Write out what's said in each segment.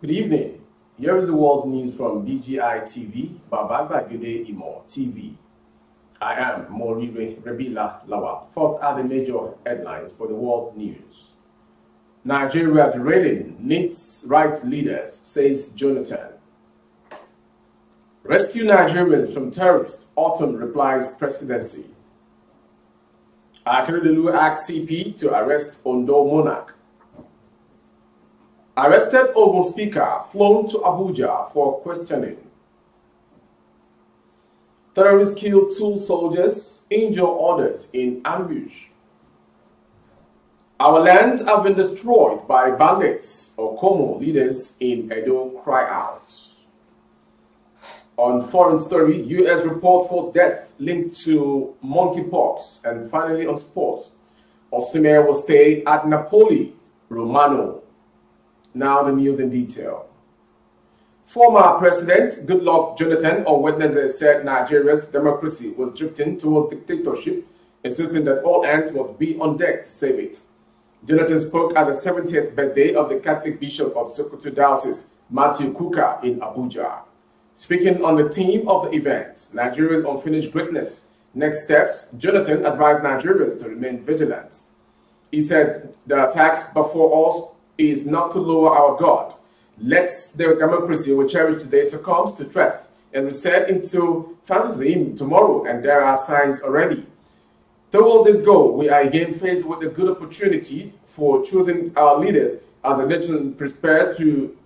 Good evening. Here is the world's news from BGI TV, Babagbagede Imo TV. I am Mori Rebila Lawal. First are the major headlines for the world news. Nigeria derailing needs right leaders, says Jonathan. Rescue Nigerians from terrorists, Autumn replies presidency. Akeredolu asks CP to arrest Ondo monarch. Arrested Ogun speaker flown to Abuja for questioning. Terrorists killed 2 soldiers, injure others in ambush. Our lands have been destroyed by bandits, or Como leaders in Edo cry out. On foreign story, U.S. report for death linked to monkeypox. And finally on sports, Osimhen will stay at Napoli, Romano. Now the news in detail. Former President Goodluck Jonathan on Wednesday said Nigeria's democracy was drifting towards dictatorship, insisting that all hands must be on deck to save it. Jonathan spoke at the 70th birthday of the Catholic Bishop of Sokoto Diocese, Matthew Kuka, in Abuja. Speaking on the theme of the event, Nigeria's unfinished greatness, next steps, Jonathan advised Nigerians to remain vigilant. He said the task before us is not to lower our guard. Let's the democracy we cherish today succumbs to threat and reset into fascism tomorrow, and there are signs already. Towards this goal, we are again faced with a good opportunity for choosing our leaders as a nation prepared to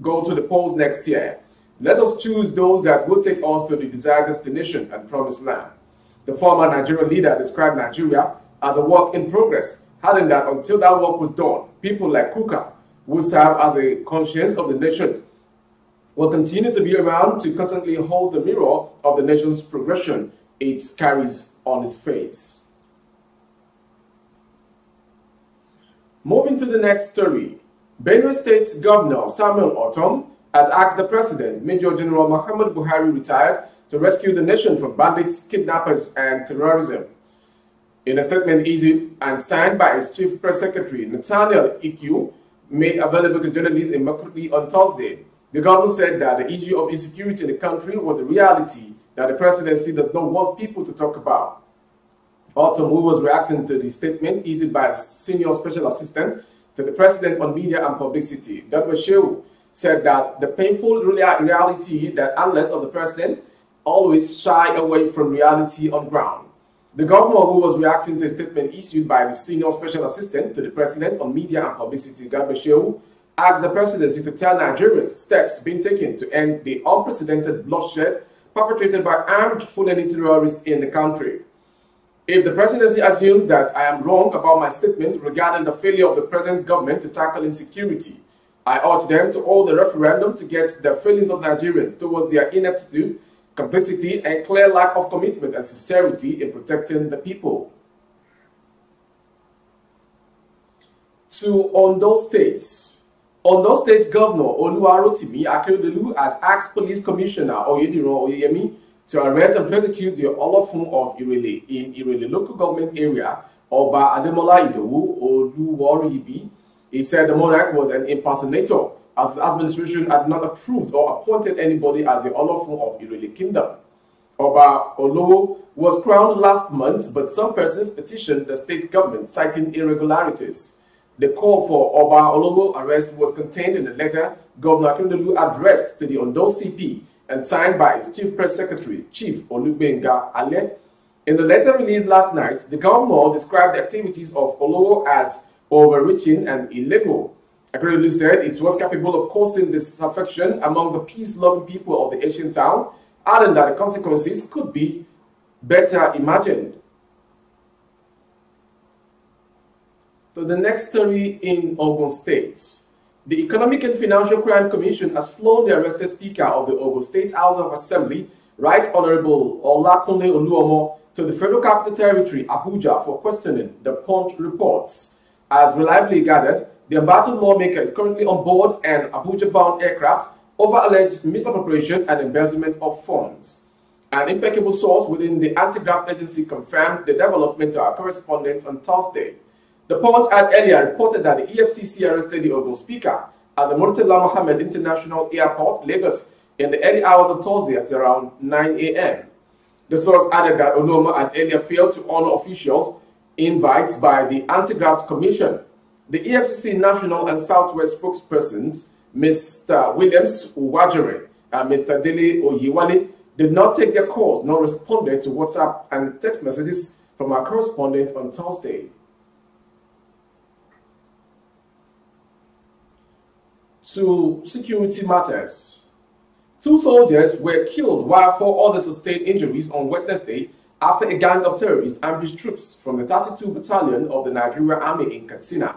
go to the polls next year. Let us choose those that will take us to the desired destination and promised land. The former Nigerian leader described Nigeria as a work in progress, adding that until that work was done, people like Kuka, who serve as a conscience of the nation, will continue to be around to constantly hold the mirror of the nation's progression it carries on its face. Moving to the next story, Benue State Governor Samuel Autumn has asked the President, Major General Muhammad Buhari, retired, to rescue the nation from bandits, kidnappers, and terrorism. In a statement issued and signed by his Chief Press Secretary, Nathaniel Ikyu, made available to journalists in Makurdi on Thursday, the governor said that the issue of insecurity in the country was a reality that the presidency does not want people to talk about. Autumn, who was reacting to the statement issued by the Senior Special Assistant to the President on Media and Publicity, Garba Shehu, said that the painful reality that analysts of the President always shy away from reality on ground. The governor, who was reacting to a statement issued by the Senior Special Assistant to the President on Media and Publicity, Garba Shehu, asked the presidency to tell Nigerians steps being taken to end the unprecedented bloodshed perpetrated by armed Fulani terrorists in the country. If the presidency assumes that I am wrong about my statement regarding the failure of the present government to tackle insecurity, I urge them to hold a referendum to get the feelings of Nigerians towards their ineptitude, complicity, and clear lack of commitment and sincerity in protecting the people. To Ondo State. Ondo State Governor Oluwarotimi Akeredolu has asked Police Commissioner Oyediran Oyeyemi to arrest and prosecute the Olofun of Irele in Irele local government area, Oba Ademola Idowu Oluwariyibi. He said the monarch was an impersonator, as the administration had not approved or appointed anybody as the Olofun of Irele Kingdom. Oba Olowo was crowned last month, but some persons petitioned the state government citing irregularities. The call for Oba Olowo arrest was contained in a letter Governor Akeredolu addressed to the Ondo CP and signed by his Chief Press Secretary, Chief Olubenga Ale. In the letter released last night, the governor described the activities of Olowo as overreaching and illegal. Akeredolu said it was capable of causing disaffection among the peace-loving people of the ancient town, adding that the consequences could be better imagined. To the next story in Ogun State. The Economic and Financial Crime Commission has flown the arrested Speaker of the Ogun State House of Assembly, Right Honorable Olakunle Oluomo, to the Federal Capital Territory, Abuja, for questioning, the Punch reports. As reliably gathered, the embattled lawmaker is currently on board an Abuja-bound aircraft over alleged misappropriation and embezzlement of funds. An impeccable source within the anti-graft agency confirmed the development to our correspondent on Thursday. The Punch had earlier reported that the EFCC arrested the Ogun Speaker at the Murtala Mohammed International Airport, Lagos, in the early hours of Thursday at around 9 a.m. The source added that Onoma had earlier failed to honor officials' invites by the Anti-Graft Commission. The EFCC National and Southwest spokespersons, Mr. Williams Uwajere and Mr. Dele Oyiwale, did not take their calls nor responded to WhatsApp and text messages from our correspondent on Thursday. To security matters. 2 soldiers were killed while 4 others sustained injuries on Wednesday after a gang of terrorists ambushed troops from the 32 Battalion of the Nigerian Army in Katsina.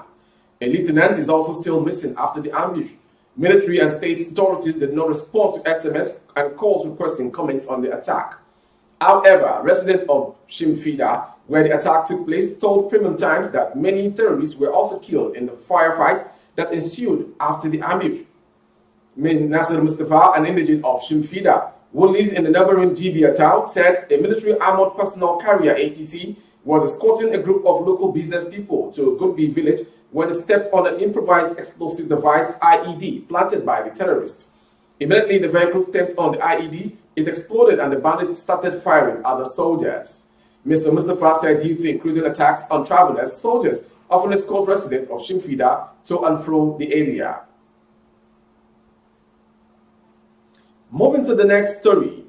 A lieutenant is also still missing after the ambush. Military and state authorities did not respond to SMS and calls requesting comments on the attack. However, residents of Shimfida, where the attack took place, told Premium Times that many terrorists were also killed in the firefight that ensued after the ambush. Nasser Mustafa, an indigent of Shimfida, who lives in the neighboring Jibia town, said a military armored personnel carrier APC was escorting a group of local business people to Goodby village when it stepped on an improvised explosive device IED planted by the terrorists. Immediately the vehicle stepped on the IED, it exploded and the bandits started firing at the soldiers. Mr. Mustafa said due to increasing attacks on travelers, soldiers often escort residents of Shimfida to and from the area. Moving to the next story.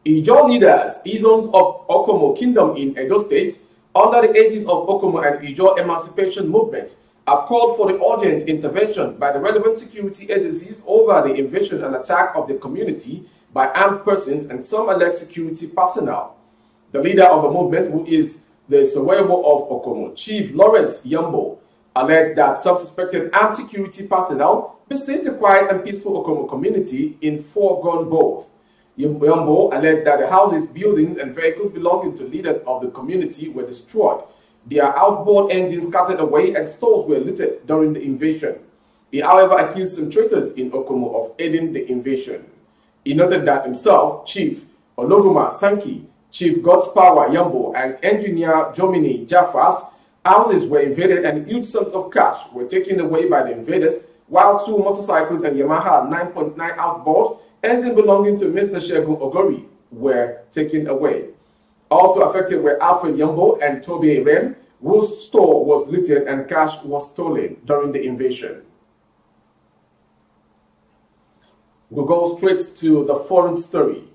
Ijaw leaders, Izons of Okomo Kingdom in Edo State, under the aegis of Okomo and Ijaw Emancipation Movement, have called for the urgent intervention by the relevant security agencies over the invasion and attack of the community by armed persons and some alleged security personnel. The leader of the movement, who is the Sowebo of Okomo, Chief Lawrence Yambo, alleged that some suspected armed security personnel besieged the quiet and peaceful Okomo community in foregone both. Yambo alleged that the houses, buildings, and vehicles belonging to leaders of the community were destroyed, their outboard engines scattered away, and stores were looted during the invasion. He, however, accused some traitors in Okomo of aiding the invasion. He noted that himself, Chief Ologuma Sanki, Chief God's Power Yambo, and Engineer Jomini Jaffas' houses were invaded and huge sums of cash were taken away by the invaders, while 2 motorcycles and Yamaha 9.9 outboard engine belonging to Mr. Shegun Ogori were taken away. Also affected were Alfred Yambo and Toby Rem, whose store was looted and cash was stolen during the invasion. We'll go straight to the foreign story.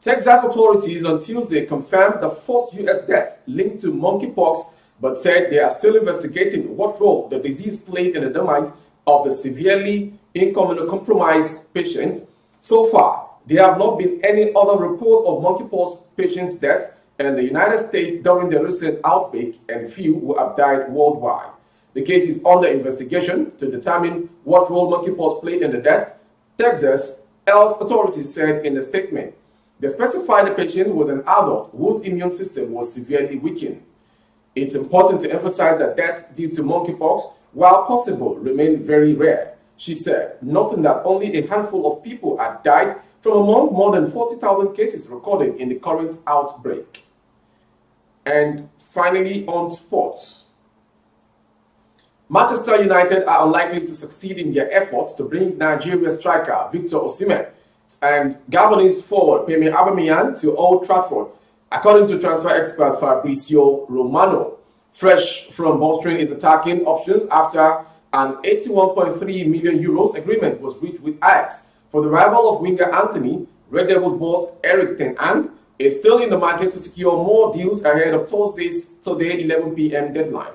Texas authorities on Tuesday confirmed the first U.S. death linked to monkeypox, but said they are still investigating what role the disease played in the demise of the severely immunocompromised patient. So far, there have not been any other report of monkeypox patient's death in the United States during the recent outbreak, and few who have died worldwide. The case is under investigation to determine what role monkeypox played in the death, Texas health authorities said in a statement. They specified the patient was an adult whose immune system was severely weakened. It's important to emphasize that deaths due to monkeypox, while possible, remain very rare, she said, noting that only a handful of people had died from among more than 40,000 cases recorded in the current outbreak. And finally, on sports. Manchester United are unlikely to succeed in their efforts to bring Nigeria striker Victor Osimhen and Gabonese forward Pierre Aubameyang to Old Trafford, according to transfer expert Fabrizio Romano. Fresh from bolstering his attacking options after an 81.3 million euros agreement was reached with Ajax for the rival of winger Anthony, Red Devils boss Eric Ten Hag is still in the market to secure more deals ahead of Thursday's 11 p.m. deadline.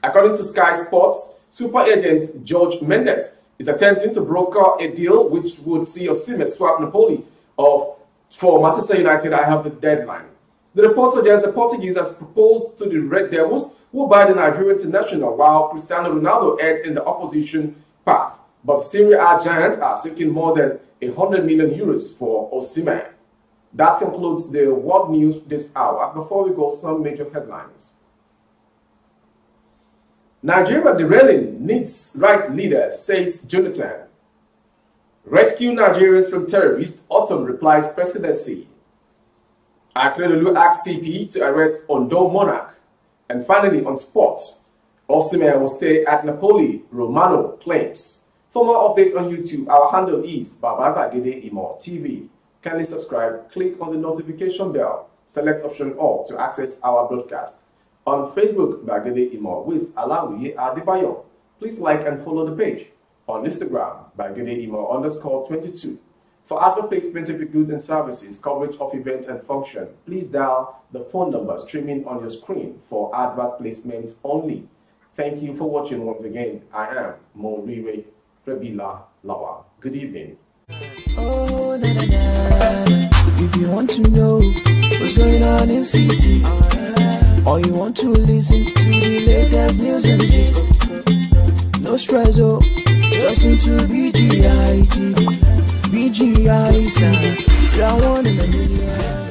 According to Sky Sports, super agent George Mendes is attempting to broker a deal which would see Osimhen swap Napoli for Manchester United ahead of the deadline. The report suggests the Portuguese has proposed to the Red Devils, who buy the Nigerian international, while Cristiano Ronaldo heads in the opposition path. But Serie A giants are seeking more than 100 million euros for Osimhen. That concludes the world news this hour. Before we go, some major headlines. Nigeria derailing needs right leaders, says Jonathan. Rescue Nigerians from terrorists, Autumn replies presidency. Akeredolu asks CP to arrest Ondo monarch. And finally, on sports, Osimhen will stay at Napoli, Romano claims. For more updates on YouTube, our handle is Babagede Imo TV. Kindly subscribe, click on the notification bell, select option all to access our broadcast. On Facebook, Bagede Imo with Alawiye Adebayo. Please like and follow the page. On Instagram, Bagede Imo_22. For advert placement of your goods and services, coverage of events and function, please dial the phone number streaming on your screen for advert placements only. Thank you for watching once again. I am Rrør Rebila Lawa. Good evening. Oh, na, na, na. If you want to know what's going on in city, or you want to listen to the latest news and gist, no stress, oh, just into BGI TV. BGI TV, you're one in a million.